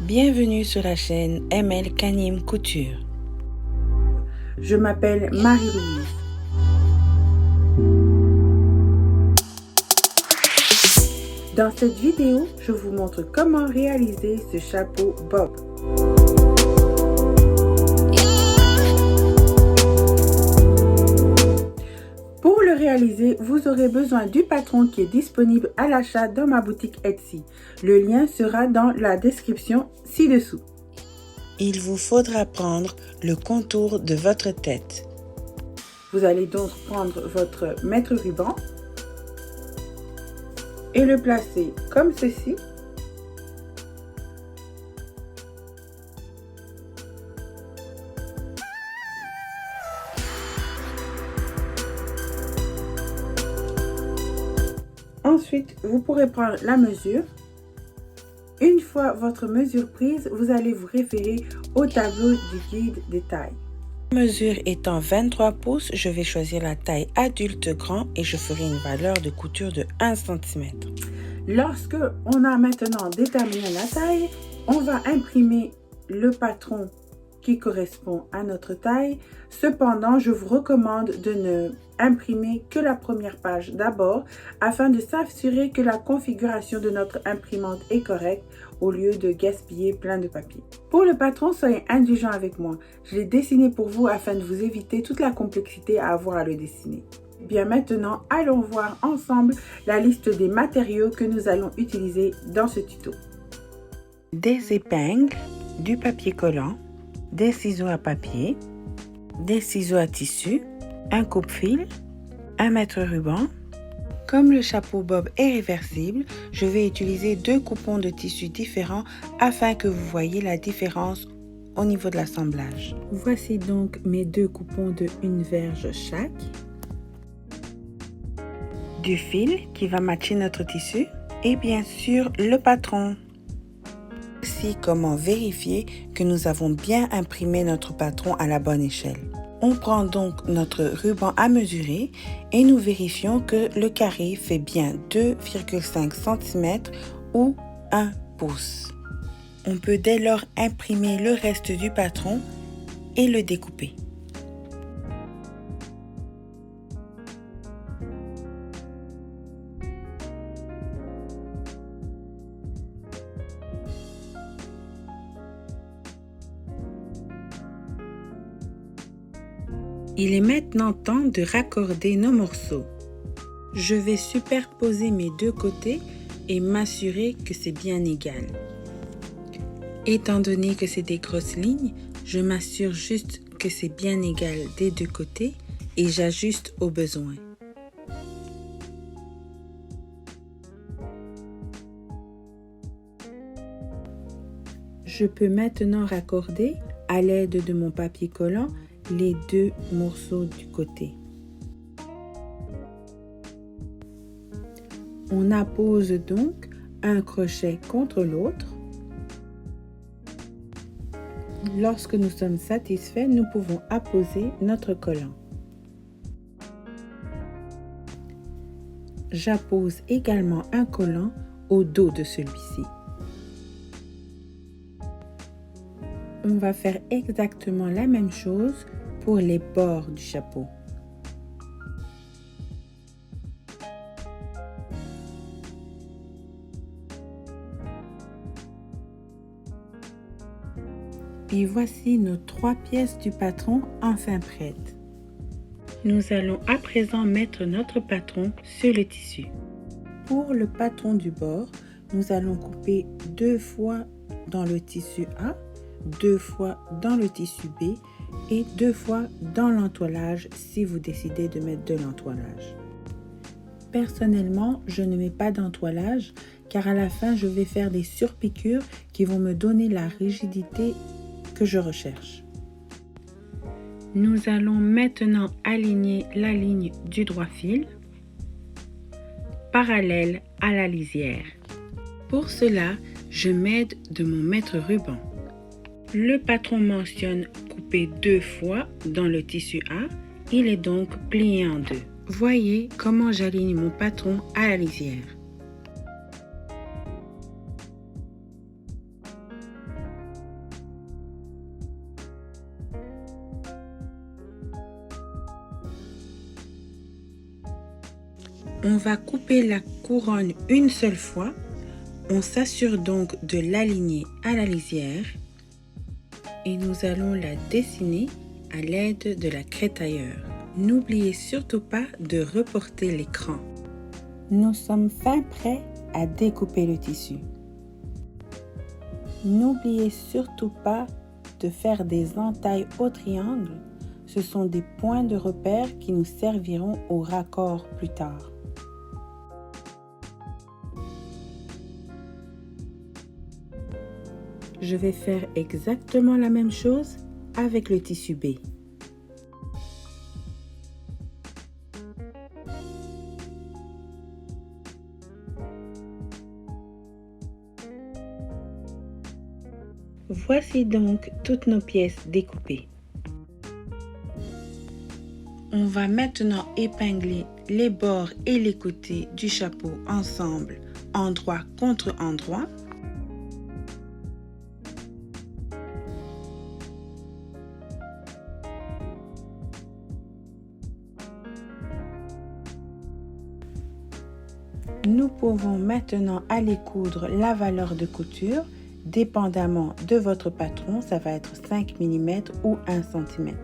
Bienvenue sur la chaîne ML Kanim Couture. Je m'appelle Marie-Louise. Dans cette vidéo, je vous montre comment réaliser ce chapeau bob. Pour le réaliser, vous aurez besoin du patron qui est disponible à l'achat dans ma boutique Etsy. Le lien sera dans la description ci-dessous. Il vous faudra prendre le contour de votre tête. Vous allez donc prendre votre mètre ruban et le placer comme ceci. Ensuite, vous pourrez prendre la mesure. Une fois votre mesure prise, vous allez vous référer au tableau du guide des tailles. La mesure étant 23 pouces, je vais choisir la taille adulte grand et je ferai une valeur de couture de 1 cm. Lorsque on a maintenant déterminé la taille, on va imprimer le patron qui correspond à notre taille. Cependant, je vous recommande de ne imprimer que la première page d'abord afin de s'assurer que la configuration de notre imprimante est correcte au lieu de gaspiller plein de papier. Pour le patron, soyez indulgents avec moi. Je l'ai dessiné pour vous afin de vous éviter toute la complexité à avoir à le dessiner. Bien maintenant, allons voir ensemble la liste des matériaux que nous allons utiliser dans ce tuto. Des épingles, du papier collant, des ciseaux à papier, des ciseaux à tissu, un coupe-fil, un mètre ruban. Comme le chapeau bob est réversible, je vais utiliser 2 coupons de tissu différents afin que vous voyez la différence au niveau de l'assemblage. Voici donc mes 2 coupons de 1 verge chaque. Du fil qui va matcher notre tissu et bien sûr le patron. Voici comment vérifier que nous avons bien imprimé notre patron à la bonne échelle. On prend donc notre ruban à mesurer et nous vérifions que le carré fait bien 2,5 cm ou 1 pouce. On peut dès lors imprimer le reste du patron et le découper. Il est maintenant temps de raccorder nos morceaux. Je vais superposer mes 2 côtés et m'assurer que c'est bien égal. Étant donné que c'est des grosses lignes, je m'assure juste que c'est bien égal des 2 côtés et j'ajuste au besoin. Je peux maintenant raccorder à l'aide de mon papier collant les 2 morceaux du côté. On appose donc un crochet contre l'autre. Lorsque nous sommes satisfaits, nous pouvons apposer notre collant. J'appose également un collant au dos de celui-ci. On va faire exactement la même chose pour les bords du chapeau. Et voici nos 3 pièces du patron enfin prêtes. Nous allons à présent mettre notre patron sur le tissu. Pour le patron du bord, nous allons couper 2 fois dans le tissu A, 2 fois dans le tissu B et 2 fois dans l'entoilage si vous décidez de mettre de l'entoilage. Personnellement, je ne mets pas d'entoilage car à la fin, je vais faire des surpiqûres qui vont me donner la rigidité que je recherche. Nous allons maintenant aligner la ligne du droit fil parallèle à la lisière. Pour cela, je m'aide de mon mètre ruban. Le patron mentionne couper 2 fois dans le tissu A, il est donc plié en 2. Voyez comment j'aligne mon patron à la lisière. On va couper la couronne une seule fois. On s'assure donc de l'aligner à la lisière et nous allons la dessiner à l'aide de la crétailleur. N'oubliez surtout pas de reporter l'écran. Nous sommes fin prêts à découper le tissu. N'oubliez surtout pas de faire des entailles au triangle. Ce sont des points de repère qui nous serviront au raccord plus tard. Je vais faire exactement la même chose avec le tissu B. Voici donc toutes nos pièces découpées. On va maintenant épingler les bords et les côtés du chapeau ensemble, endroit contre endroit. Nous pouvons maintenant aller coudre la valeur de couture. Dépendamment de votre patron, ça va être 5 mm ou 1 cm.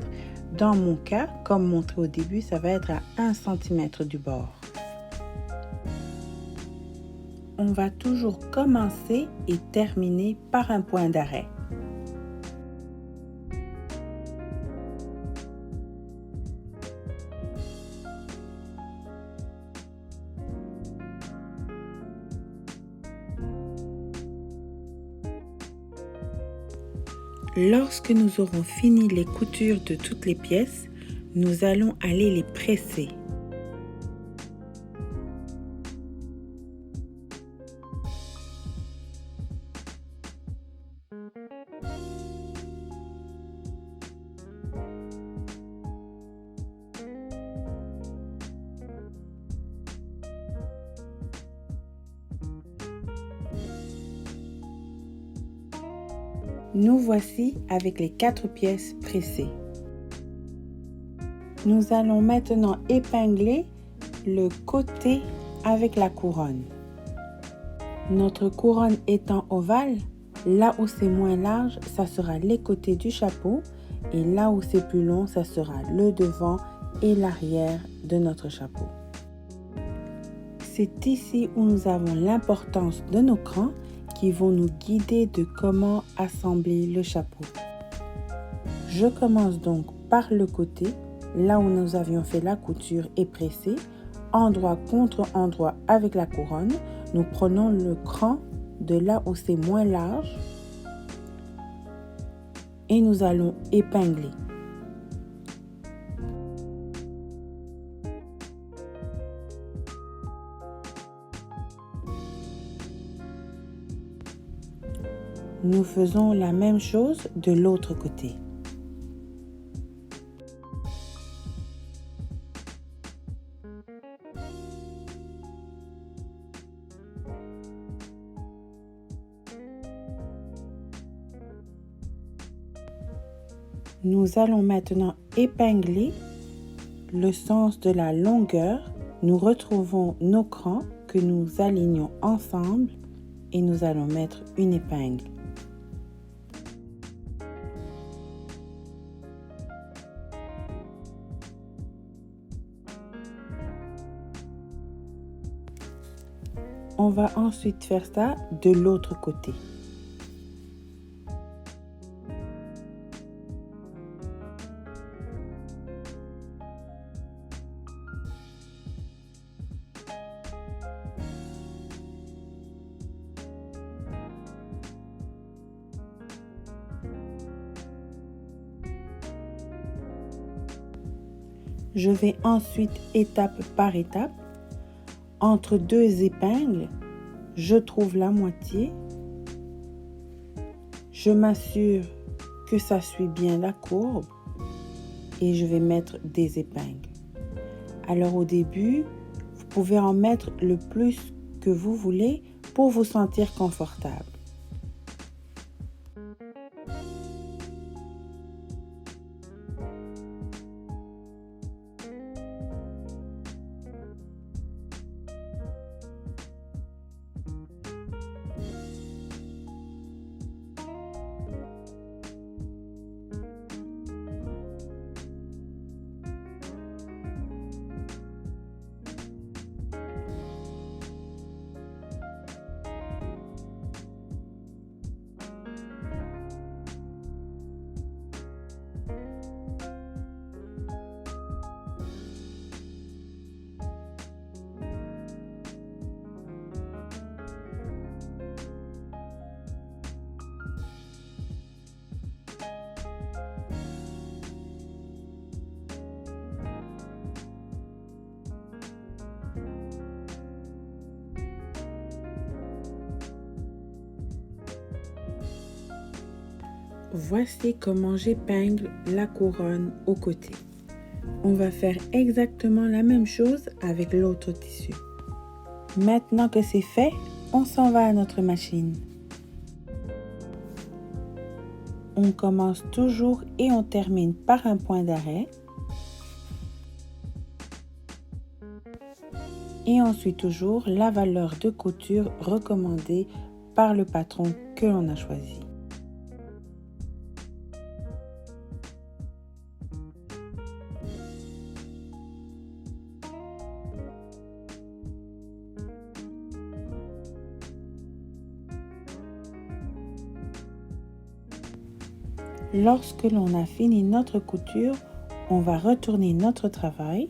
Dans mon cas, comme montré au début, ça va être à 1 cm du bord. On va toujours commencer et terminer par un point d'arrêt. Lorsque nous aurons fini les coutures de toutes les pièces, nous allons aller les presser. Nous voici avec les 4 pièces pressées. Nous allons maintenant épingler le côté avec la couronne. Notre couronne étant ovale, là où c'est moins large, ça sera les côtés du chapeau et là où c'est plus long, ça sera le devant et l'arrière de notre chapeau. C'est ici où nous avons l'importance de nos crans qui vont nous guider de comment assembler le chapeau. Je commence donc par le côté, là où nous avions fait la couture et pressé, endroit contre endroit avec la couronne. Nous prenons le cran de là où c'est moins large et nous allons épingler. Nous faisons la même chose de l'autre côté. Nous allons maintenant épingler le sens de la longueur. Nous retrouvons nos crans que nous alignons ensemble et nous allons mettre une épingle. On va ensuite faire ça de l'autre côté. Je vais ensuite étape par étape. Entre deux épingles, je trouve la moitié. Je m'assure que ça suit bien la courbe et je vais mettre des épingles. Alors au début, vous pouvez en mettre le plus que vous voulez pour vous sentir confortable. Voici comment j'épingle la couronne au côté. On va faire exactement la même chose avec l'autre tissu. Maintenant que c'est fait, on s'en va à notre machine. On commence toujours et on termine par un point d'arrêt. Et on suit toujours la valeur de couture recommandée par le patron que l'on a choisi. Lorsque l'on a fini notre couture, on va retourner notre travail.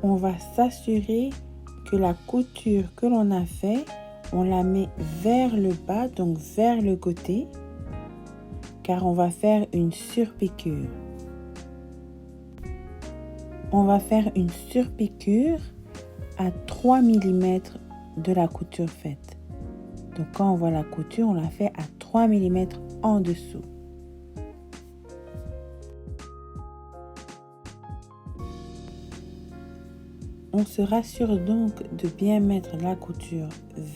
On va s'assurer que la couture que l'on a fait, on la met vers le bas, donc vers le côté, car on va faire une surpiqûre. On va faire une surpiqûre à 3 mm de la couture faite. Donc quand on voit la couture, on la fait à 3 mm en dessous. On se rassure donc de bien mettre la couture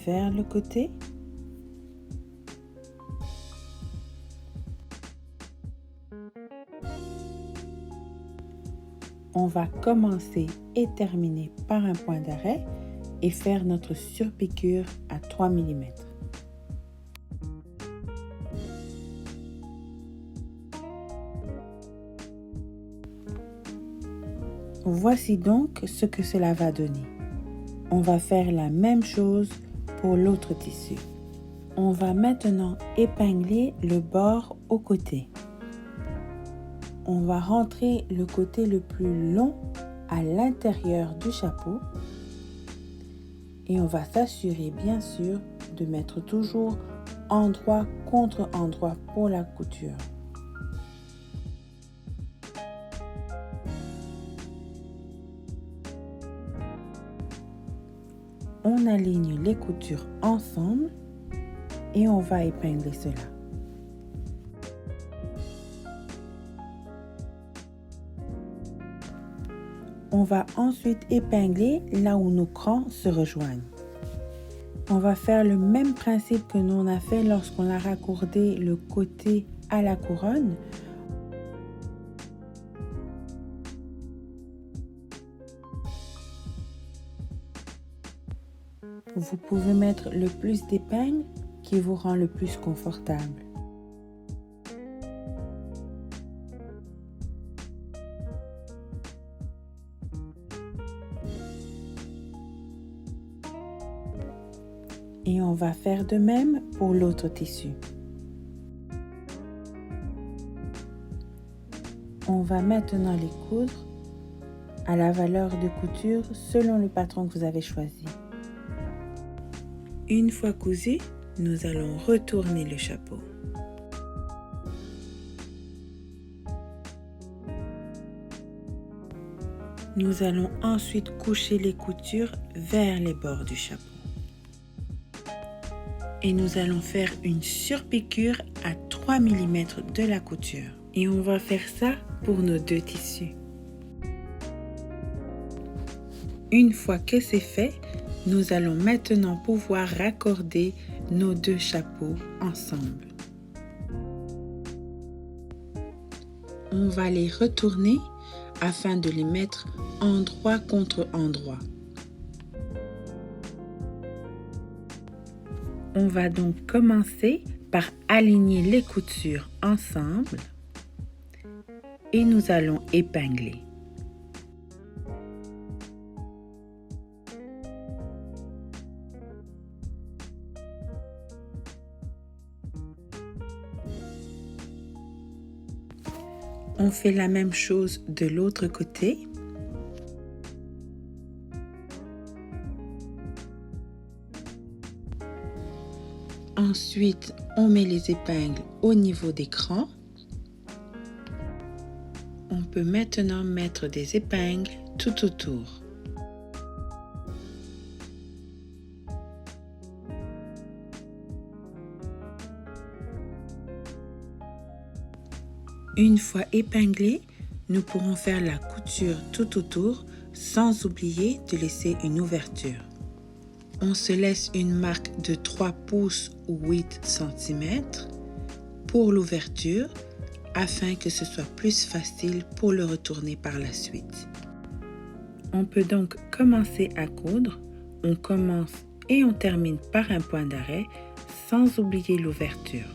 vers le côté. On va commencer et terminer par un point d'arrêt et faire notre surpiqûre à 3 mm. Voici donc ce que cela va donner. On va faire la même chose pour l'autre tissu. On va maintenant épingler le bord au côté. On va rentrer le côté le plus long à l'intérieur du chapeau et on va s'assurer bien sûr de mettre toujours endroit contre endroit pour la couture. On aligne les coutures ensemble et on va épingler cela. On va ensuite épingler là où nos crans se rejoignent. On va faire le même principe que nous on a fait lorsqu'on a raccordé le côté à la couronne. Vous pouvez mettre le plus d'épingles qui vous rend le plus confortable. Et on va faire de même pour l'autre tissu. On va maintenant les coudre à la valeur de couture selon le patron que vous avez choisi. Une fois cousu, nous allons retourner le chapeau. Nous allons ensuite coucher les coutures vers les bords du chapeau. Et nous allons faire une surpiqûre à 3 mm de la couture. Et on va faire ça pour nos deux tissus. Une fois que c'est fait, nous allons maintenant pouvoir raccorder nos deux chapeaux ensemble. On va les retourner afin de les mettre endroit contre endroit. On va donc commencer par aligner les coutures ensemble et nous allons épingler. On fait la même chose de l'autre côté. Ensuite, on met les épingles au niveau des crans. On peut maintenant mettre des épingles tout autour. Une fois épinglé, nous pourrons faire la couture tout autour sans oublier de laisser une ouverture. On se laisse une marque de 3 pouces ou 8 cm pour l'ouverture afin que ce soit plus facile pour le retourner par la suite. On peut donc commencer à coudre. On commence et on termine par un point d'arrêt sans oublier l'ouverture.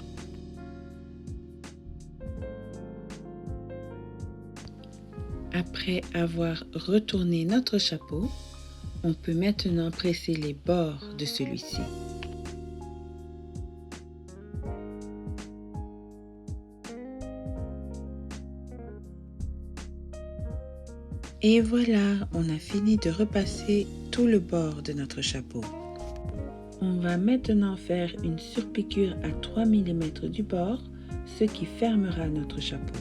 Après avoir retourné notre chapeau, on peut maintenant presser les bords de celui-ci. Et voilà, on a fini de repasser tout le bord de notre chapeau. On va maintenant faire une surpiqûre à 3 mm du bord, ce qui fermera notre chapeau.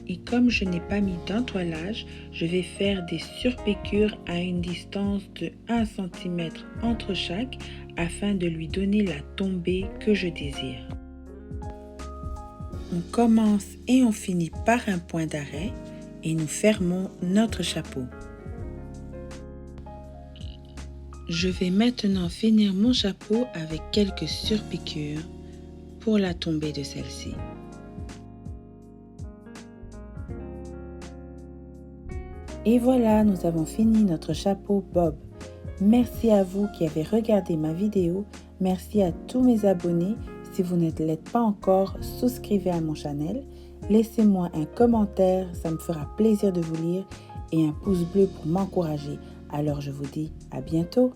Et comme je n'ai pas mis d'entoilage, je vais faire des surpiqûres à une distance de 1 cm entre chaque afin de lui donner la tombée que je désire. On commence et on finit par un point d'arrêt et nous fermons notre chapeau. Je vais maintenant finir mon chapeau avec quelques surpiqûres pour la tombée de celle-ci. Et voilà, nous avons fini notre chapeau bob. Merci à vous qui avez regardé ma vidéo. Merci à tous mes abonnés. Si vous ne l'êtes pas encore, souscrivez à mon channel. Laissez-moi un commentaire, ça me fera plaisir de vous lire. Et un pouce bleu pour m'encourager. Alors je vous dis à bientôt.